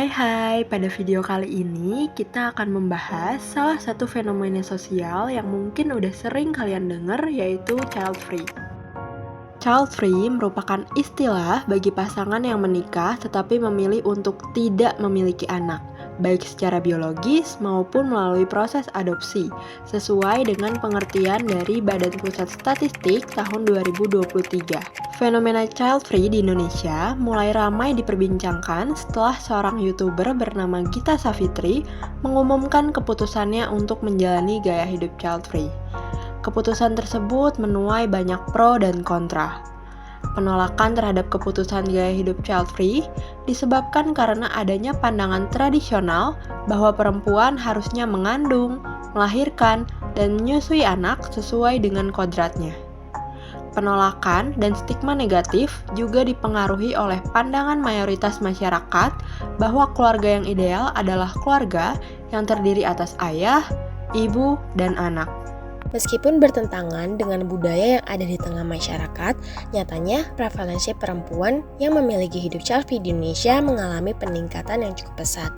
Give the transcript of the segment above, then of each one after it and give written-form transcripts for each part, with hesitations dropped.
Hai, pada video kali ini kita akan membahas salah satu fenomena sosial yang mungkin udah sering kalian dengar, yaitu child free. Child free merupakan istilah bagi pasangan yang menikah tetapi memilih untuk tidak memiliki anak, baik secara biologis maupun melalui proses adopsi, sesuai dengan pengertian dari Badan Pusat Statistik tahun 2023. Fenomena child free di Indonesia mulai ramai diperbincangkan setelah seorang YouTuber bernama Gita Savitri mengumumkan keputusannya untuk menjalani gaya hidup child free. Keputusan tersebut menuai banyak pro dan kontra. Penolakan terhadap keputusan gaya hidup child free disebabkan karena adanya pandangan tradisional bahwa perempuan harusnya mengandung, melahirkan, dan menyusui anak sesuai dengan kodratnya. Penolakan dan stigma negatif juga dipengaruhi oleh pandangan mayoritas masyarakat bahwa keluarga yang ideal adalah keluarga yang terdiri atas ayah, ibu, dan anak. Meskipun bertentangan dengan budaya yang ada di tengah masyarakat, nyatanya prevalensi perempuan yang memiliki hidup child free di Indonesia mengalami peningkatan yang cukup pesat.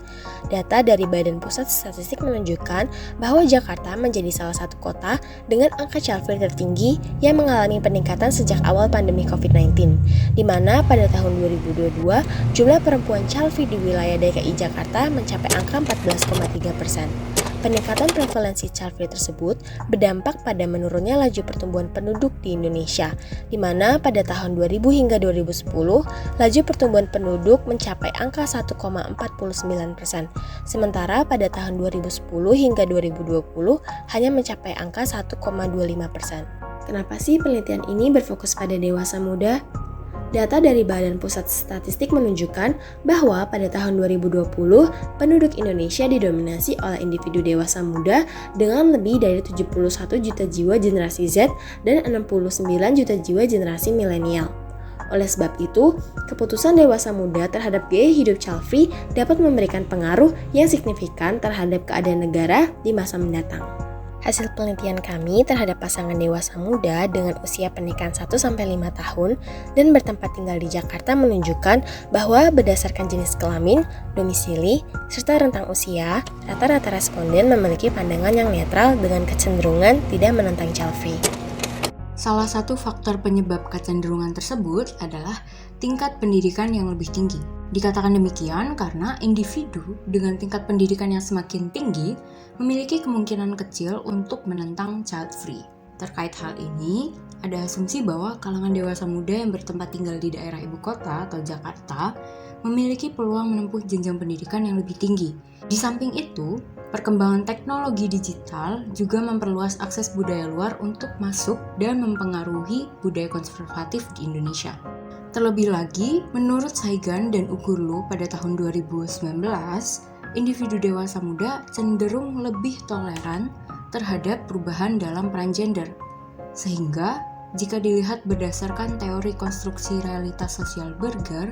Data dari Badan Pusat Statistik menunjukkan bahwa Jakarta menjadi salah satu kota dengan angka child free tertinggi yang mengalami peningkatan sejak awal pandemi COVID-19, di mana pada tahun 2022 jumlah perempuan child free di wilayah DKI Jakarta mencapai angka 14,3%. Peningkatan prevalensi child free tersebut berdampak pada menurunnya laju pertumbuhan penduduk di Indonesia, di mana pada tahun 2000 hingga 2010, laju pertumbuhan penduduk mencapai angka 1,49%, sementara pada tahun 2010 hingga 2020 hanya mencapai angka 1,25%. Kenapa sih penelitian ini berfokus pada dewasa muda? Data dari Badan Pusat Statistik menunjukkan bahwa pada tahun 2020, penduduk Indonesia didominasi oleh individu dewasa muda dengan lebih dari 71 juta jiwa generasi Z dan 69 juta jiwa generasi milenial. Oleh sebab itu, keputusan dewasa muda terhadap gaya hidup child free dapat memberikan pengaruh yang signifikan terhadap keadaan negara di masa mendatang. Hasil penelitian kami terhadap pasangan dewasa muda dengan usia pernikahan 1-5 tahun dan bertempat tinggal di Jakarta menunjukkan bahwa berdasarkan jenis kelamin, domisili, serta rentang usia, rata-rata responden memiliki pandangan yang netral dengan kecenderungan tidak menentang child free. Salah satu faktor penyebab kecenderungan tersebut adalah tingkat pendidikan yang lebih tinggi. Dikatakan demikian karena individu dengan tingkat pendidikan yang semakin tinggi memiliki kemungkinan kecil untuk menentang child free. Terkait hal ini, ada asumsi bahwa kalangan dewasa muda yang bertempat tinggal di daerah ibu kota atau Jakarta memiliki peluang menempuh jenjang pendidikan yang lebih tinggi. Di samping itu, perkembangan teknologi digital juga memperluas akses budaya luar untuk masuk dan mempengaruhi budaya konservatif di Indonesia. Terlebih lagi, menurut Saigan dan Ugurlu pada tahun 2019, individu dewasa muda cenderung lebih toleran terhadap perubahan dalam peran gender. Sehingga, jika dilihat berdasarkan teori konstruksi realitas sosial Berger,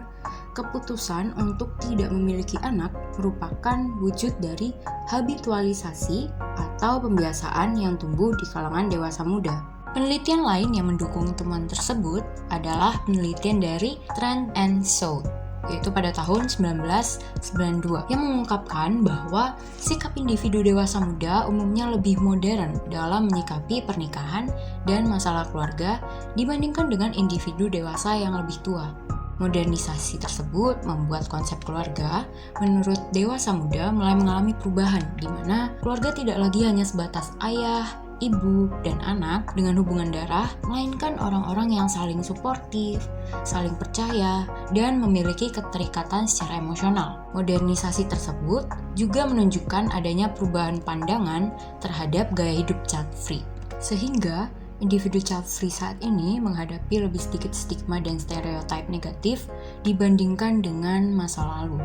keputusan untuk tidak memiliki anak merupakan wujud dari habitualisasi atau pembiasaan yang tumbuh di kalangan dewasa muda. Penelitian lain yang mendukung temuan tersebut adalah penelitian dari Trent and South, yaitu pada tahun 1992, yang mengungkapkan bahwa sikap individu dewasa muda umumnya lebih modern dalam menyikapi pernikahan dan masalah keluarga dibandingkan dengan individu dewasa yang lebih tua. Modernisasi tersebut membuat konsep keluarga menurut dewasa muda mulai mengalami perubahan, di mana keluarga tidak lagi hanya sebatas ayah, ibu, dan anak dengan hubungan darah, melainkan orang-orang yang saling suportif, saling percaya, dan memiliki keterikatan secara emosional. Modernisasi tersebut juga menunjukkan adanya perubahan pandangan terhadap gaya hidup child free, sehingga individu child free saat ini menghadapi lebih sedikit stigma dan stereotip negatif dibandingkan dengan masa lalu.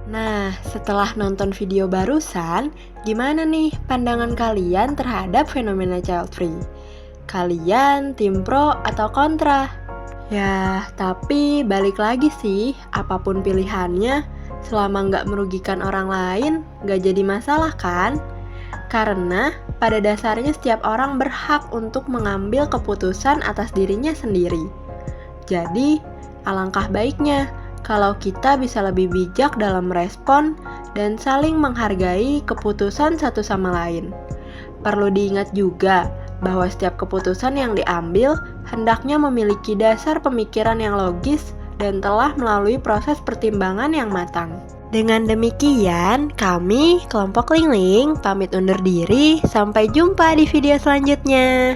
Nah, setelah nonton video barusan, gimana nih pandangan kalian terhadap fenomena child free? Kalian tim pro atau kontra? Ya, tapi balik lagi sih, apapun pilihannya, selama nggak merugikan orang lain, nggak jadi masalah kan? Karena pada dasarnya setiap orang berhak untuk mengambil keputusan atas dirinya sendiri. Jadi, alangkah baiknya kalau kita bisa lebih bijak dalam merespon dan saling menghargai keputusan satu sama lain. Perlu diingat juga bahwa setiap keputusan yang diambil hendaknya memiliki dasar pemikiran yang logis dan telah melalui proses pertimbangan yang matang. Dengan demikian, kami, kelompok Lingling, pamit undur diri. Sampai jumpa di video selanjutnya.